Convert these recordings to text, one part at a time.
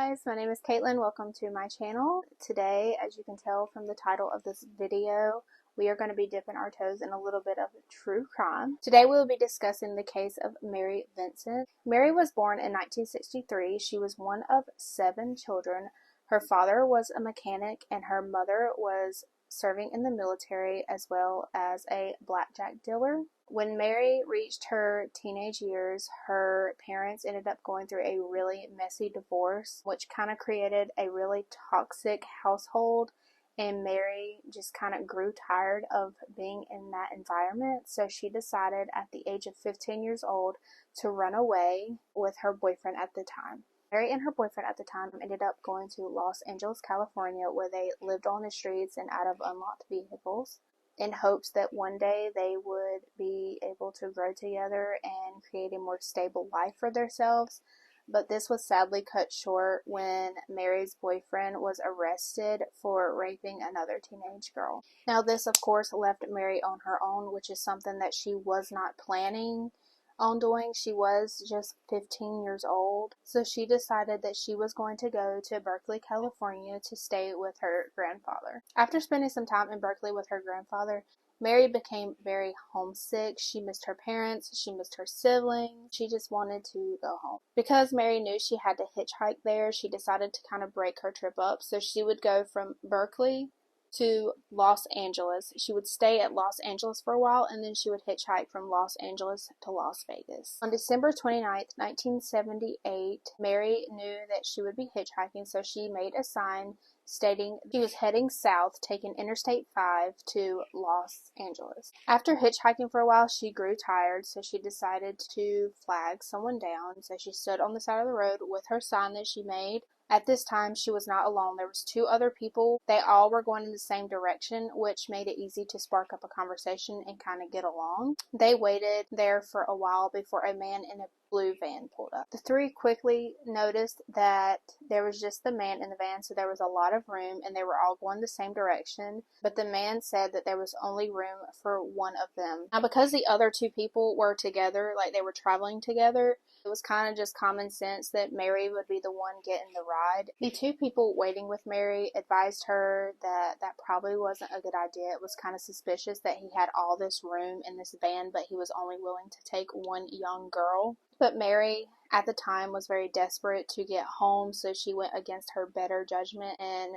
guys, my name is Caitlin. Welcome to my channel. Today, as you can tell from the title of this video, we are going to be dipping our toes in a little bit of true crime. Today we will be discussing the case of Mary Vincent. Mary was born in 1963. She was one of 7 children. Her father was a mechanic and her mother was serving in the military as well as a blackjack dealer. When Mary reached her teenage years, her parents ended up going through a really messy divorce, which kind of created a really toxic household, and Mary just kind of grew tired of being in that environment, so she decided at the age of 15 years old to run away with her boyfriend at the time. Mary and her boyfriend at the time ended up going to Los Angeles, California, where they lived on the streets and out of unlocked vehicles, in hopes that one day they would be able to grow together and create a more stable life for themselves. But this was sadly cut short when Mary's boyfriend was arrested for raping another teenage girl. Now this, of course, left Mary on her own, which is something that she was not planning on doing. She was just 15 years old, so she decided that she was going to go to Berkeley, California to stay with her grandfather. After spending some time in Berkeley with her grandfather, Mary became very homesick. She missed her parents, she missed her siblings, she just wanted to go home. Because Mary knew she had to hitchhike there, she decided to kind of break her trip up, so she would go from Berkeley to Los Angeles. She would stay at Los Angeles for a while, and then she would hitchhike from Los Angeles to Las Vegas. On December 29th, 1978, Mary knew that she would be hitchhiking, so she made a sign stating she was heading south, taking Interstate 5 to Los Angeles. After hitchhiking for a while, she grew tired, so she decided to flag someone down. So she stood on the side of the road with her sign that she made. At this time, she was not alone. There was 2 other people. They all were going in the same direction, which made it easy to spark up a conversation and kind of get along. They waited there for a while before a man in a blue van pulled up. The 3 quickly noticed that there was just the man in the van, so there was a lot of room, and they were all going the same direction, but the man said that there was only room for one of them. Now, because the other 2 people were together, like they were traveling together, it was kind of just common sense that Mary would be the one getting the ride. The 2 people waiting with Mary advised her that that probably wasn't a good idea. It was kind of suspicious that he had all this room in this van, but he was only willing to take one young girl. But Mary, at the time, was very desperate to get home, so she went against her better judgment and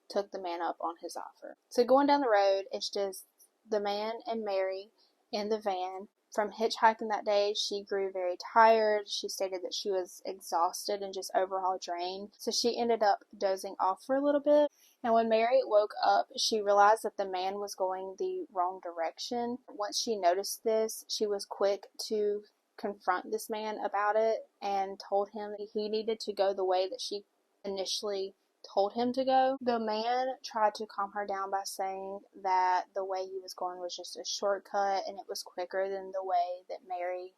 took the man up on his offer. So going down the road, it's just the man and Mary in the van. From hitchhiking that day, she grew very tired. She stated that she was exhausted and just overall drained, so she ended up dozing off for a little bit. Now, when Mary woke up, she realized that the man was going the wrong direction. Once she noticed this, she was quick to confront this man about it and told him that he needed to go the way that she initially told him to go. The man tried to calm her down by saying that the way he was going was just a shortcut and it was quicker than the way that Mary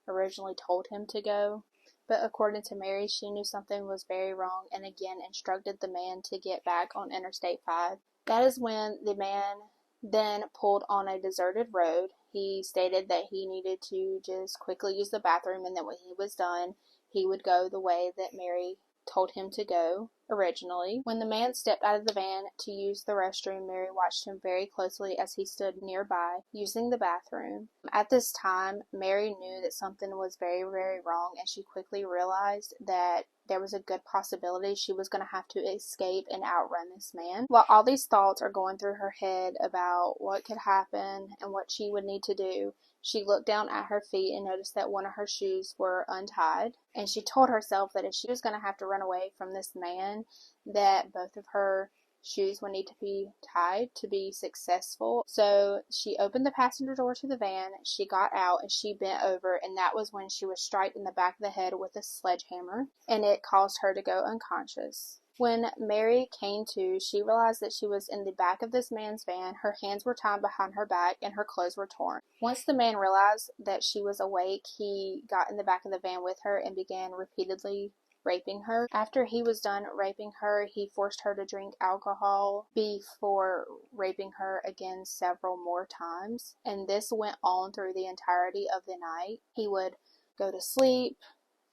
originally told him to go. But according to Mary, she knew something was very wrong and again instructed the man to get back on Interstate 5. That is when the man then pulled on a deserted road. He stated that he needed to just quickly use the bathroom, and that when he was done, he would go the way that Mary told him to go originally. When the man stepped out of the van to use the restroom, Mary watched him very closely as he stood nearby using the bathroom. At this time, Mary knew that something was very, very wrong, and she quickly realized that there was a good possibility she was going to have to escape and outrun this man. While all these thoughts are going through her head about what could happen and what she would need to do, she looked down at her feet and noticed that one of her shoes were untied, and she told herself that if she was going to have to run away from this man, that both of her shoes would need to be tied to be successful. So she opened the passenger door to the van, she got out, and she bent over, and that was when she was struck in the back of the head with a sledgehammer, and it caused her to go unconscious. When Mary came to, she realized that she was in the back of this man's van. Her hands were tied behind her back and her clothes were torn. Once the man realized that she was awake, he got in the back of the van with her and began repeatedly raping her. After he was done raping her, he forced her to drink alcohol before raping her again several more times. And this went on through the entirety of the night. He would go to sleep,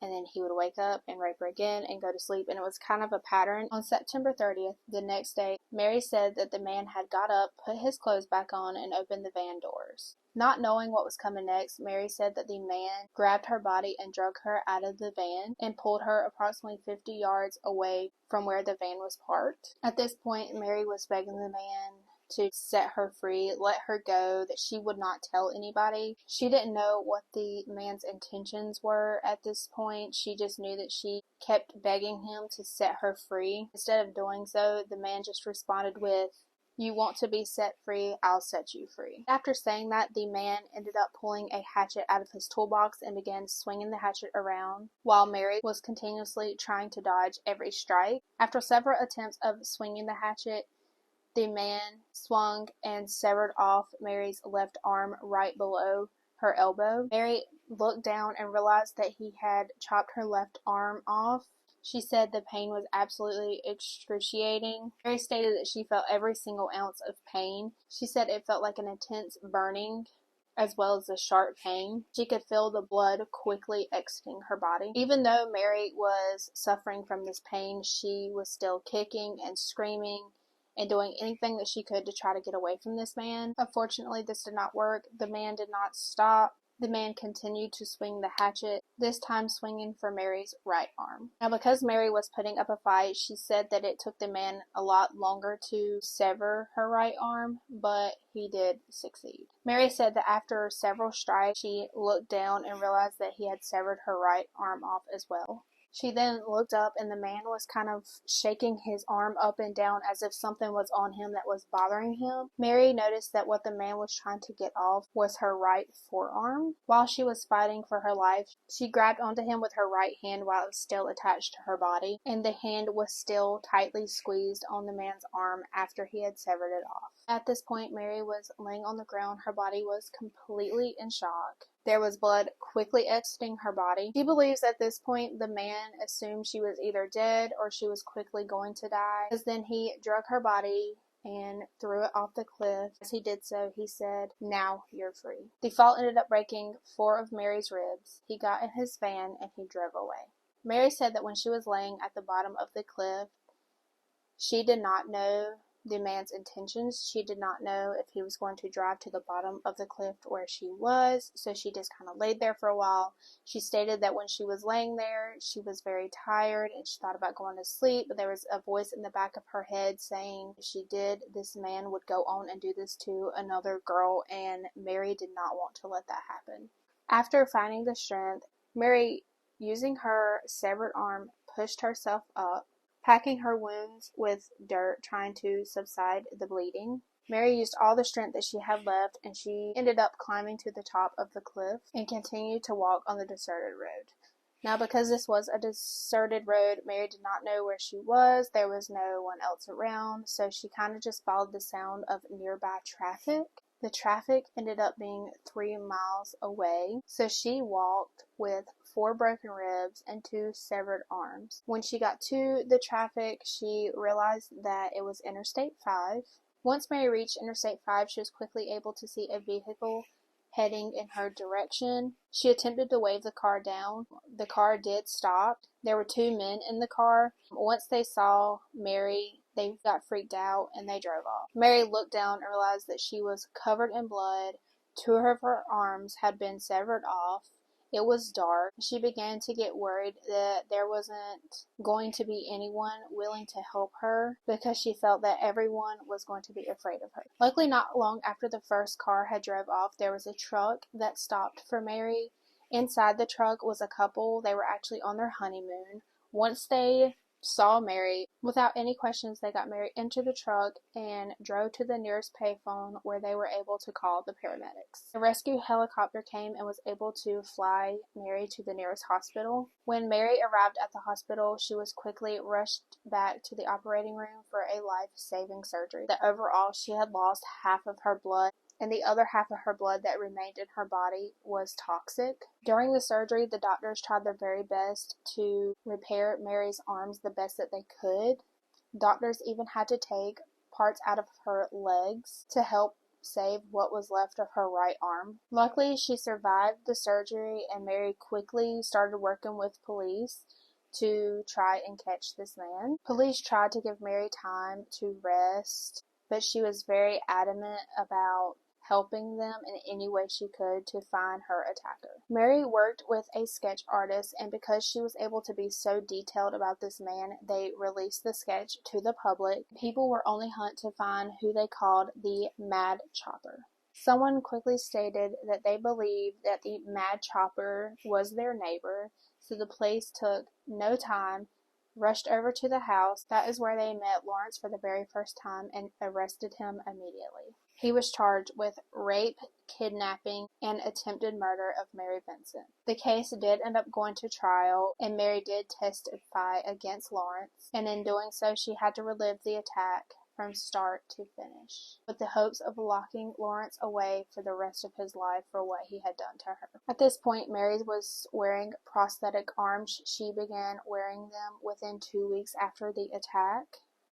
and then he would wake up and rape her again and go to sleep, and it was kind of a pattern. On September 30th, the next day, Mary said that the man had got up, put his clothes back on, and opened the van doors. Not knowing what was coming next, Mary said that the man grabbed her body and drug her out of the van and pulled her approximately 50 yards away from where the van was parked. At this point, Mary was begging the man to set her free, let her go, that she would not tell anybody. She didn't know what the man's intentions were at this point. She just knew that she kept begging him to set her free. Instead of doing so, the man just responded with, "You want to be set free, I'll set you free." After saying that, the man ended up pulling a hatchet out of his toolbox and began swinging the hatchet around, while Mary was continuously trying to dodge every strike. After several attempts of swinging the hatchet, the man swung and severed off Mary's left arm right below her elbow. Mary looked down and realized that he had chopped her left arm off. She said the pain was absolutely excruciating. Mary stated that she felt every single ounce of pain. She said it felt like an intense burning as well as a sharp pain. She could feel the blood quickly exiting her body. Even though Mary was suffering from this pain, she was still kicking and screaming and doing anything that she could to try to get away from this man. Unfortunately, this did not work. The man did not stop. The man continued to swing the hatchet, this time swinging for Mary's right arm. Now, because Mary was putting up a fight, she said that it took the man a lot longer to sever her right arm, but he did succeed. Mary said that after several strikes, she looked down and realized that he had severed her right arm off as well. She then looked up and the man was kind of shaking his arm up and down as if something was on him that was bothering him. Mary noticed that what the man was trying to get off was her right forearm. While she was fighting for her life, she grabbed onto him with her right hand while it was still attached to her body, and the hand was still tightly squeezed on the man's arm after he had severed it off. At this point, Mary was laying on the ground. Her body was completely in shock. There was blood quickly exiting her body. She believes at this point the man assumed she was either dead or she was quickly going to die, because then he drug her body and threw it off the cliff. As he did so, he said, "Now you're free." The fall ended up breaking 4 of Mary's ribs. He got in his van and he drove away. Mary said that when she was laying at the bottom of the cliff, she did not know the man's intentions. She did not know if he was going to drive to the bottom of the cliff where she was, so she just kind of laid there for a while. She stated that when she was laying there, she was very tired and she thought about going to sleep, but there was a voice in the back of her head saying if she did, this man would go on and do this to another girl, and Mary did not want to let that happen. After finding the strength, Mary, using her severed arm, pushed herself up, packing her wounds with dirt, trying to subside the bleeding. Mary used all the strength that she had left, and she ended up climbing to the top of the cliff and continued to walk on the deserted road. Now, because this was a deserted road, Mary did not know where she was. There was no one else around, so she kind of just followed the sound of nearby traffic. The traffic ended up being 3 miles away, so she walked with 4 broken ribs and 2 severed arms. When she got to the traffic, she realized that it was Interstate 5. Once Mary reached Interstate 5, she was quickly able to see a vehicle heading in her direction. She attempted to wave the car down. The car did stop. There were 2 men in the car. Once they saw Mary, they got freaked out and they drove off. Mary looked down and realized that she was covered in blood. 2 of her arms had been severed off. It was dark. She began to get worried that there wasn't going to be anyone willing to help her because she felt that everyone was going to be afraid of her. Luckily, not long after the first car had drove off, there was a truck that stopped for Mary. Inside the truck was a couple. They were actually on their honeymoon. Once they saw Mary, without any questions, they got Mary into the truck and drove to the nearest payphone where they were able to call the paramedics. The rescue helicopter came and was able to fly Mary to the nearest hospital. When Mary arrived at the hospital, she was quickly rushed back to the operating room for a life-saving surgery. That overall, she had lost half of her blood, and the other half of her blood that remained in her body was toxic. During the surgery, the doctors tried their very best to repair Mary's arms the best that they could. Doctors even had to take parts out of her legs to help save what was left of her right arm. Luckily, she survived the surgery, and Mary quickly started working with police to try and catch this man. Police tried to give Mary time to rest, but she was very adamant about helping them in any way she could to find her attacker. Mary worked with a sketch artist, and because she was able to be so detailed about this man, they released the sketch to the public. People were only hunt to find who they called the Mad Chopper. Someone quickly stated that they believed that the Mad Chopper was their neighbor, so the police took no time, rushed over to the house. That is where they met Lawrence for the very first time and arrested him immediately. He was charged with rape, kidnapping, and attempted murder of Mary Vincent. The case did end up going to trial, and Mary did testify against Lawrence, and in doing so, she had to relive the attack from start to finish, with the hopes of locking Lawrence away for the rest of his life for what he had done to her. At this point, Mary was wearing prosthetic arms. She began wearing them within 2 weeks after the attack.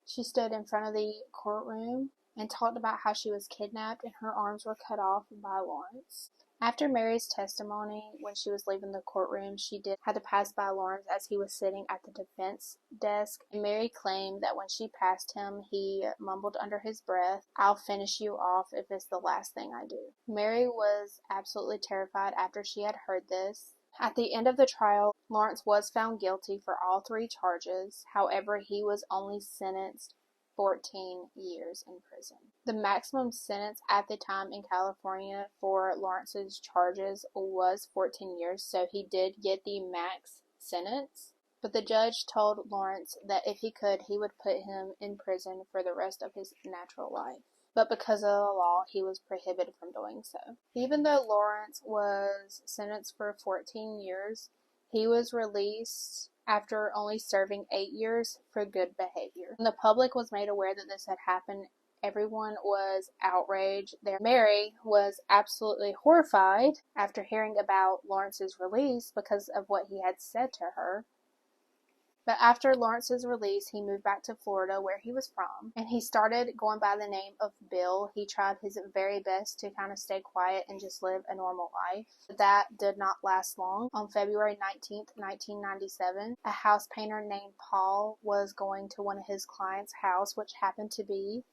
She stood in front of the courtroom and talked about how she was kidnapped and her arms were cut off by Lawrence. After Mary's testimony, when she was leaving the courtroom, she did have to pass by Lawrence as he was sitting at the defense desk. And Mary claimed that when she passed him, he mumbled under his breath, "I'll finish you off if it's the last thing I do." Mary was absolutely terrified after she had heard this. At the end of the trial, Lawrence was found guilty for all 3 charges. However, he was only sentenced 14 years in prison. The maximum sentence at the time in California for Lawrence's charges was 14 years, so he did get the max sentence. But the judge told Lawrence that if he could, he would put him in prison for the rest of his natural life. But because of the law, he was prohibited from doing so. Even though Lawrence was sentenced for 14 years, he was released after only serving 8 years for good behavior. When the public was made aware that this had happened, everyone was outraged there. Mary was absolutely horrified after hearing about Lawrence's release because of what he had said to her. But after Lawrence's release, he moved back to Florida, where he was from, and he started going by the name of Bill. He tried his very best to kind of stay quiet and just live a normal life. But that did not last long. On February 19th, 1997, a house painter named Paul was going to one of his clients' house, which happened to be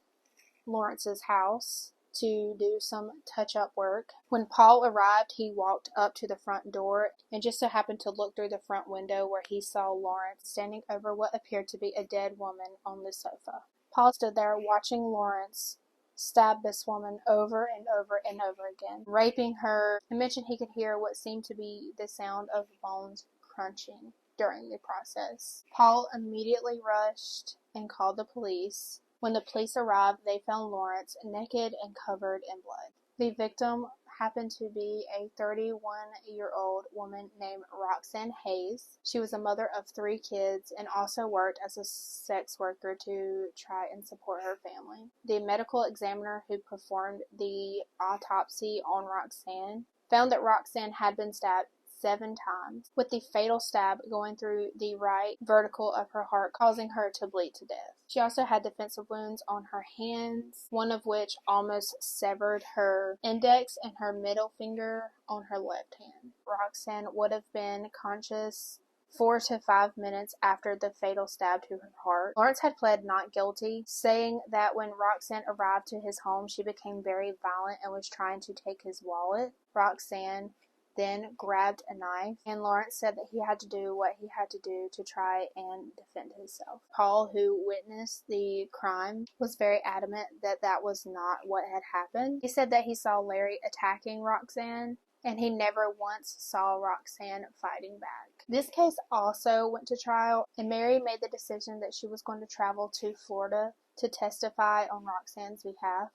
Lawrence's house, to do some touch-up work. When Paul arrived, he walked up to the front door and just so happened to look through the front window, where he saw Lawrence standing over what appeared to be a dead woman on the sofa. Paul stood there watching Lawrence stab this woman over and over and over again, raping her, and mentioned he could hear what seemed to be the sound of bones crunching during the process. Paul immediately rushed and called the police. When the police arrived, they found Lawrence naked and covered in blood. The victim happened to be a 31-year-old woman named Roxanne Hayes. She was a mother of 3 kids and also worked as a sex worker to try and support her family. The medical examiner who performed the autopsy on Roxanne found that Roxanne had been stabbed 7 times, with the fatal stab going through the right vertical of her heart, causing her to bleed to death. She also had defensive wounds on her hands, one of which almost severed her index and her middle finger on her left hand. Roxanne would have been conscious 4 to 5 minutes after the fatal stab to her heart. Lawrence had pled not guilty, saying that when Roxanne arrived to his home, she became very violent and was trying to take his wallet. Roxanne then grabbed a knife, and Lawrence said that he had to do what he had to do to try and defend himself. Paul, who witnessed the crime, was very adamant that that was not what had happened. He said that he saw Larry attacking Roxanne, and he never once saw Roxanne fighting back. This case also went to trial, and Mary made the decision that she was going to travel to Florida to testify on Roxanne's behalf.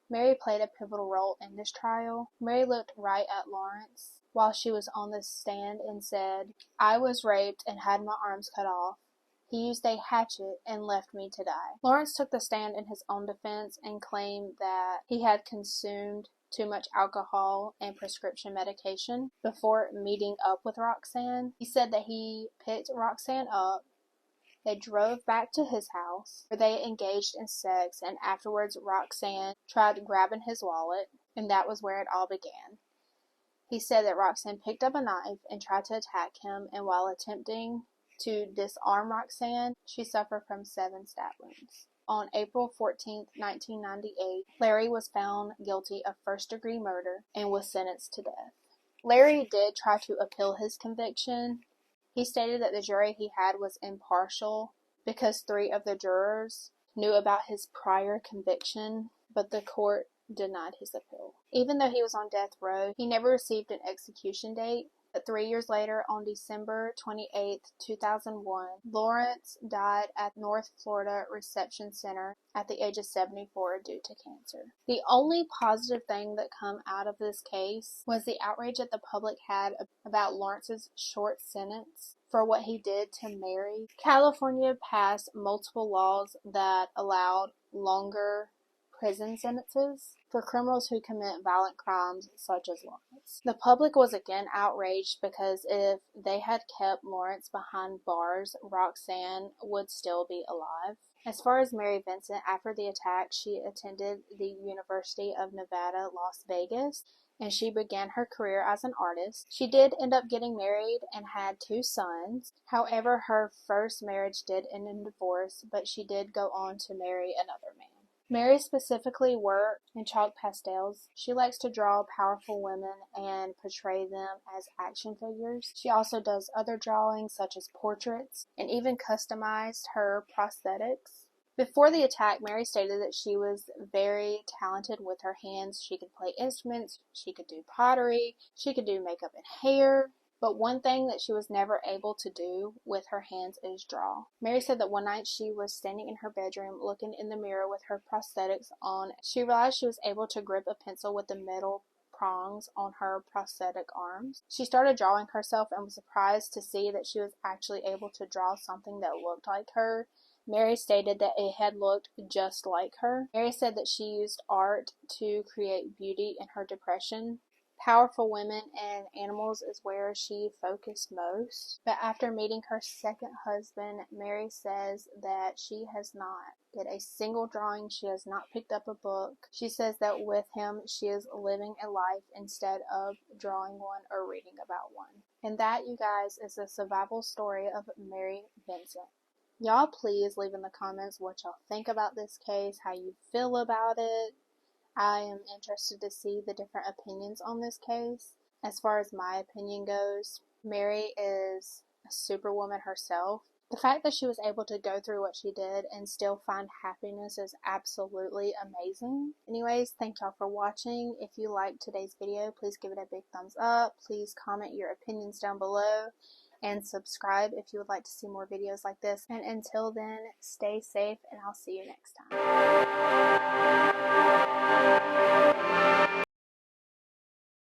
Mary played a pivotal role in this trial. Mary looked right at Lawrence while she was on the stand and said, "I was raped and had my arms cut off. He used a hatchet and left me to die." Lawrence took the stand in his own defense and claimed that he had consumed too much alcohol and prescription medication before meeting up with Roxanne. He said that he picked Roxanne up, They drove back to his house, where they engaged in sex, and afterwards Roxanne tried grabbing his wallet, and that was where it all began. He said that Roxanne picked up a knife and tried to attack him, and while attempting to disarm Roxanne, she suffered from 7 stab wounds. On April 14, 1998, Larry was found guilty of first-degree murder and was sentenced to death. Larry did try to appeal his conviction. He stated that the jury he had was impartial because 3 of the jurors knew about his prior conviction, but the court denied his appeal. Even though he was on death row, he never received an execution date. But 3 years later, on December 28, 2001, Lawrence died at North Florida Reception Center at the age of 74 due to cancer. The only positive thing that came out of this case was the outrage that the public had about Lawrence's short sentence for what he did to Mary. California passed multiple laws that allowed longer prison sentences for criminals who commit violent crimes such as Lawrence. The public was again outraged because if they had kept Lawrence behind bars, Roxanne would still be alive. As far as Mary Vincent, after the attack, she attended the University of Nevada, Las Vegas, and she began her career as an artist. She did end up getting married and had 2 sons. However, her first marriage did end in divorce, but she did go on to marry another man. Mary specifically worked in chalk pastels. She likes to draw powerful women and portray them as action figures. She also does other drawings such as portraits and even customized her prosthetics. Before the attack, Mary stated that she was very talented with her hands. She could play instruments, she could do pottery, she could do makeup and hair. But one thing that she was never able to do with her hands is draw. Mary said that one night she was standing in her bedroom looking in the mirror with her prosthetics on. She realized she was able to grip a pencil with the metal prongs on her prosthetic arms. She started drawing herself and was surprised to see that she was actually able to draw something that looked like her. Mary stated that it had looked just like her. Mary said that she used art to create beauty in her depression. Powerful women and animals is where she focused most. But after meeting her second husband, Mary says that she has not did a single drawing. She has not picked up a book. She says that with him, she is living a life instead of drawing one or reading about one. And that, you guys, is the survival story of Mary Vincent. Y'all please leave in the comments what y'all think about this case, how you feel about it. I am interested to see the different opinions on this case. As far as my opinion goes, Mary is a superwoman herself. The fact that she was able to go through what she did and still find happiness is absolutely amazing. Anyways, thank y'all for watching. If you liked today's video, please give it a big thumbs up. Please comment your opinions down below. And subscribe if you would like to see more videos like this. And until then, stay safe, and I'll see you next time.